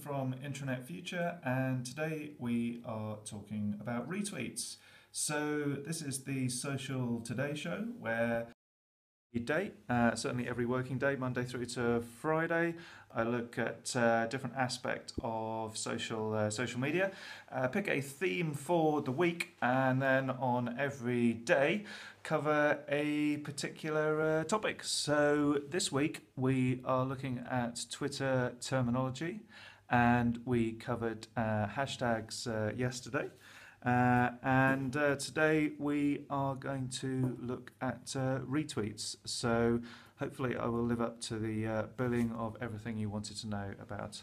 from intranetfuture, and today we are talking about retweets. So this is the Social Today show where day, certainly every working day, Monday through to Friday, I look at different aspect of social media, pick a theme for the week, and then on every day cover a particular topic. So this week we are looking at Twitter terminology, and we covered hashtags yesterday. And today we are going to look at retweets. So hopefully I will live up to the billing of everything you wanted to know about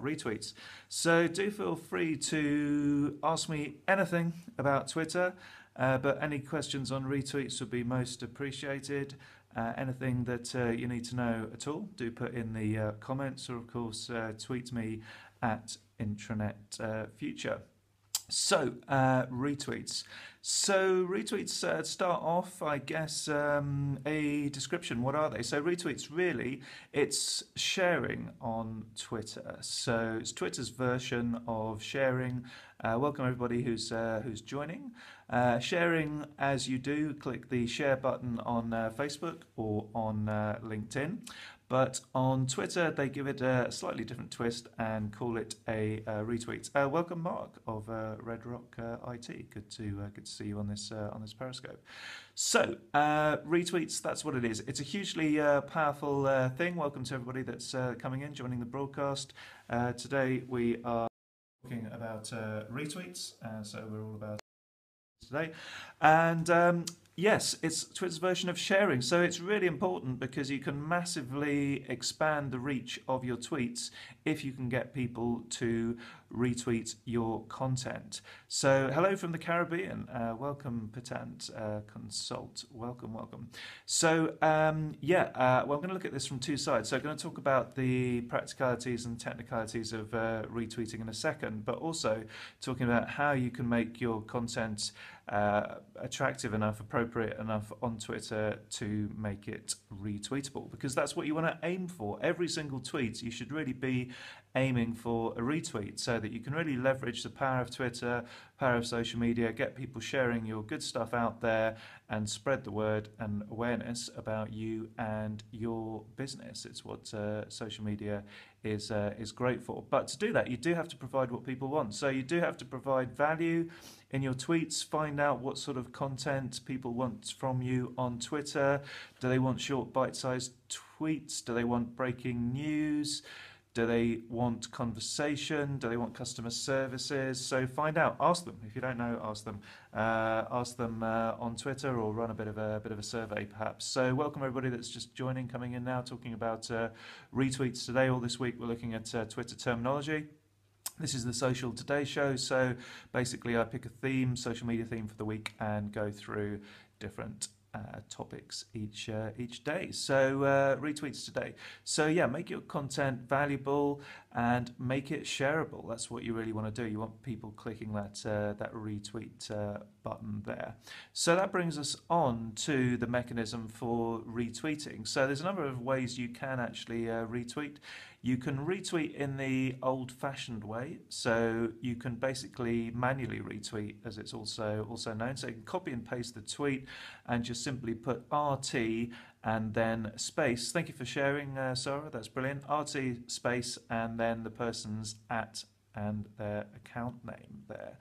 retweets. So do feel free to ask me anything about Twitter, but any questions on retweets would be most appreciated. Anything that you need to know at all, do put in the comments, or of course tweet me at intranetfuture. So, retweets. So, retweets start off, I guess, a description. What are they? So, retweets really, it's sharing on Twitter. So, it's Twitter's version of sharing. Welcome everybody who's joining. Sharing, as you do, click the share button on Facebook or on LinkedIn. But on Twitter, they give it a slightly different twist and call it a retweet. Welcome, Mark of Red Rock IT. Good to see you on this Periscope. So retweets, that's what it is. It's a hugely powerful thing. Welcome to everybody that's coming in, joining the broadcast. Today we are talking about retweets, so we're all about today, and yes, it's Twitter's version of sharing. So it's really important because you can massively expand the reach of your tweets if you can get people to retweet your content. So hello from the Caribbean. Welcome, Patant Consult. Welcome. So well, I'm going to look at this from two sides. So I'm going to talk about the practicalities and technicalities of retweeting in a second, but also talking about how you can make your content attractive enough, appropriate enough on Twitter to make it retweetable, because that's what you want to aim for. Every single tweet you should really be aiming for a retweet, so that you can really leverage the power of Twitter, power of social media, get people sharing your good stuff out there and spread the word and awareness about you and your business. It's what social media is great for. But to do that, you do have to provide what people want. So you do have to provide value in your tweets, find out what sort of content people want from you on Twitter. Do they want short bite-sized tweets? Do they want breaking news? Do they want conversation? Do they want customer services? So find out. Ask them. If you don't know, ask them. Ask them on Twitter, or run a bit of a survey, perhaps. So welcome everybody that's just joining, coming in now, talking about retweets today. All this week we're looking at Twitter terminology. This is the Social Today show. So basically, I pick a theme, social media theme for the week, and go through different topics each day. So retweets today. So yeah, make your content valuable and make it shareable. That's what you really want to do. You want people clicking that retweet button there. So that brings us on to the mechanism for retweeting. So there's a number of ways you can actually retweet. You can retweet in the old-fashioned way, so you can basically manually retweet, as it's also known. So you can copy and paste the tweet and just simply put RT and then space. Thank you for sharing, Sarah. That's brilliant. RT space and then the person's @ and their account name there.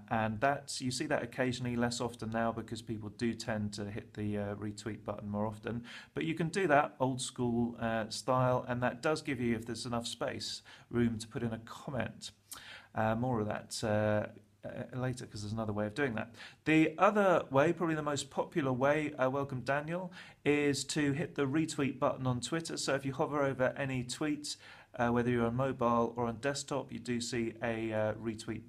And that's, you see that occasionally, less often now, because people do tend to hit the retweet button more often. But you can do that old school style, and that does give you, if there's enough space, room to put in a comment. More of that later, because there's another way of doing that. The other way, probably the most popular way, welcome Daniel, is to hit the retweet button on Twitter. So if you hover over any tweet, whether you're on mobile or on desktop, you do see a retweet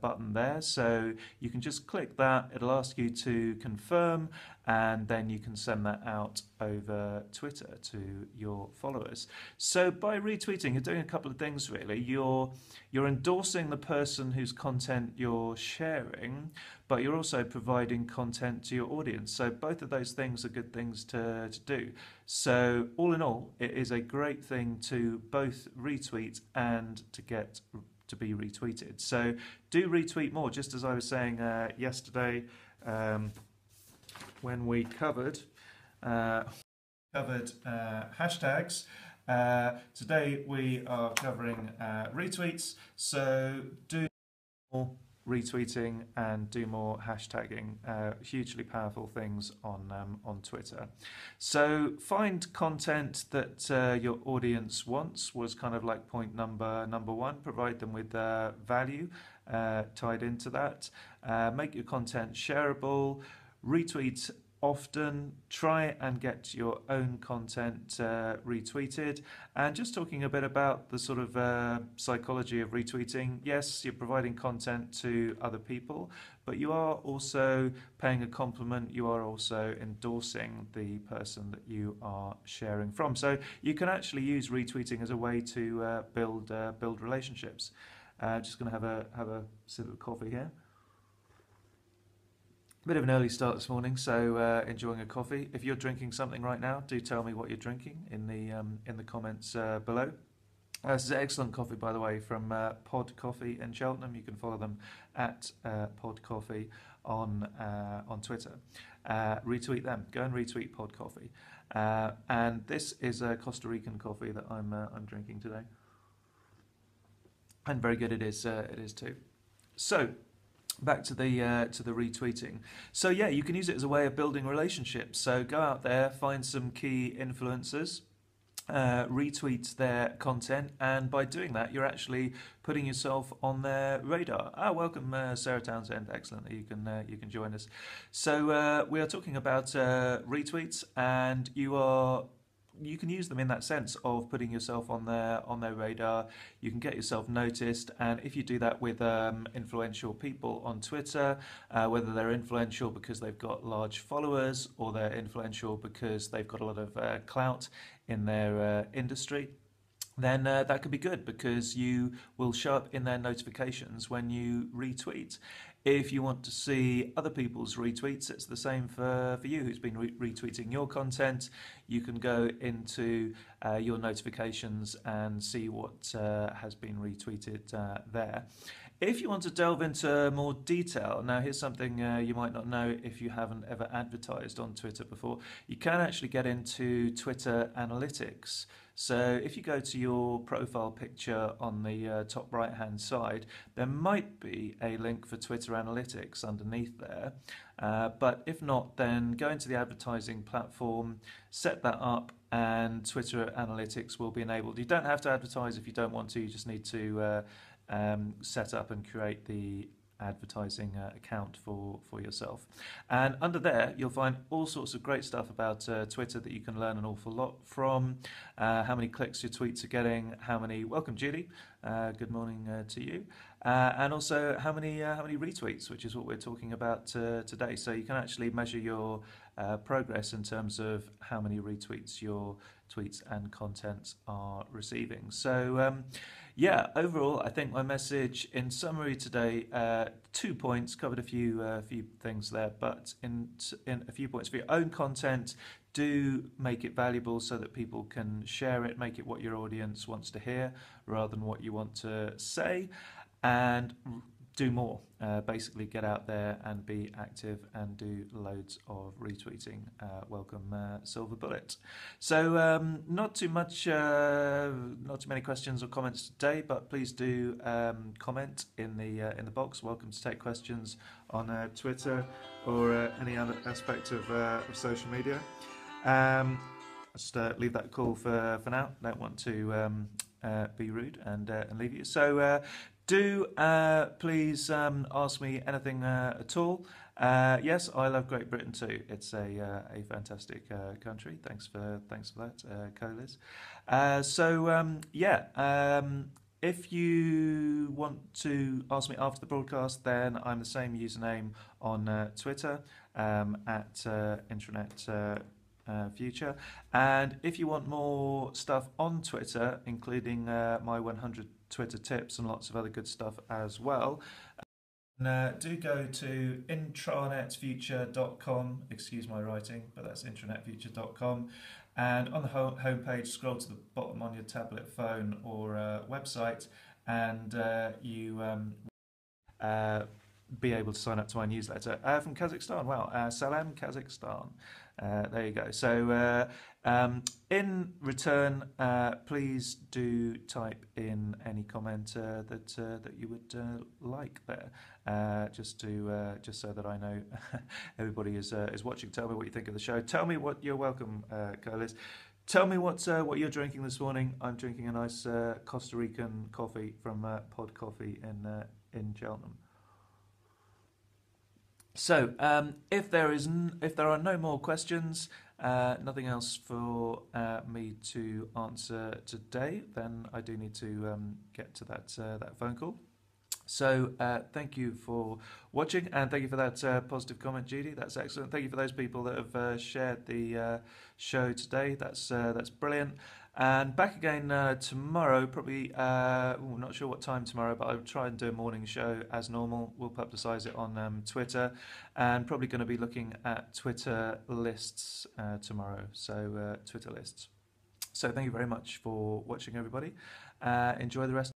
button there. So you can just click that. It'll ask you to confirm, and then you can send that out over Twitter to your followers. So by retweeting, you're doing a couple of things really. You're endorsing the person whose content you're sharing, but you're also providing content to your audience. So both of those things are good things to do. So all in all, it is a great thing to both retweet and to get to be retweeted. So do retweet more, just as I was saying yesterday when we covered hashtags. Today we are covering retweets, so do more retweeting and do more hashtagging. Hugely powerful things on Twitter. So find content that your audience wants, was kind of like point number one. Provide them with value tied into that. Make your content shareable. Retweet often, try and get your own content retweeted. And just talking a bit about the sort of psychology of retweeting, yes, you're providing content to other people, but you are also paying a compliment, you are also endorsing the person that you are sharing from. So you can actually use retweeting as a way to build relationships. Just going to have a sip of coffee here. Bit of an early start this morning, so enjoying a coffee. If you're drinking something right now, do tell me what you're drinking in the comments below. This is excellent coffee, by the way, from Pod Coffee in Cheltenham. You can follow them at Pod Coffee on Twitter. Retweet them. Go and retweet Pod Coffee. And this is a Costa Rican coffee that I'm drinking today, and very good it is too. So back to the retweeting. So yeah, you can use it as a way of building relationships. So go out there, find some key influencers, retweet their content, and by doing that, you're actually putting yourself on their radar. Welcome, Sarah Townsend. Excellent. You can join us. So we are talking about retweets, and you can use them in that sense of putting yourself on their radar. You can get yourself noticed, and if you do that with influential people on Twitter, whether they're influential because they've got large followers or they're influential because they've got a lot of clout in their industry, then that could be good because you will show up in their notifications when you retweet. If you want to see other people's retweets, it's the same for you who's been retweeting your content. You can go into your notifications and see what has been retweeted there. If you want to delve into more detail, now here's something you might not know if you haven't ever advertised on Twitter before. You can actually get into Twitter analytics. So if you go to your profile picture on the top right hand side, there might be a link for Twitter analytics underneath there. But if not, then go into the advertising platform, set that up, and Twitter analytics will be enabled. You don't have to advertise if you don't want to, you just need to set up and create the advertising account for yourself. And under there you'll find all sorts of great stuff about Twitter that you can learn an awful lot from. How many clicks your tweets are getting, welcome Judy, good morning to you, and also how many retweets, which is what we're talking about today. So you can actually measure your progress in terms of how many retweets your tweets and content are receiving. So yeah, overall, I think my message in summary today, 2 points, covered a few things there, but in a few points for your own content, do make it valuable so that people can share it, make it what your audience wants to hear rather than what you want to say, and do more. Basically get out there and be active and do loads of retweeting. Welcome Silver Bullet. So not too many questions or comments today, but please do comment in the box. Welcome to take questions on Twitter or any other aspect of social media. I'll just leave that call for now. Don't want to be rude and leave you. So do please ask me anything at all. Yes, I love Great Britain too. It's a fantastic country. Thanks for that, Co-Liz. So yeah. If you want to ask me after the broadcast, then I'm the same username on Twitter at intranetfuture. And if you want more stuff on Twitter, including my 100 Twitter tips and lots of other good stuff as well, do go to intranetfuture.com. Excuse my writing, but that's intranetfuture.com. And on the homepage, scroll to the bottom on your tablet, phone, or website, and you be able to sign up to my newsletter from Kazakhstan. Wow, Salam Kazakhstan. There you go. So in return, please do type in any comment that you would like there, just so that I know everybody is watching. Tell me what you think of the show. Tell me what you're welcome, Curlis. Tell me what you're drinking this morning. I'm drinking a nice Costa Rican coffee from Pod Coffee in Cheltenham. So, if there are no more questions, nothing else for me to answer today, then I do need to get to that phone call. So, thank you for watching, and thank you for that positive comment, Judy. That's excellent. Thank you for those people that have shared the show today. That's brilliant. And back again tomorrow, probably, not sure what time tomorrow, but I'll try and do a morning show as normal. We'll publicise it on Twitter, and probably going to be looking at Twitter lists tomorrow, so Twitter lists. So thank you very much for watching, everybody. Enjoy the rest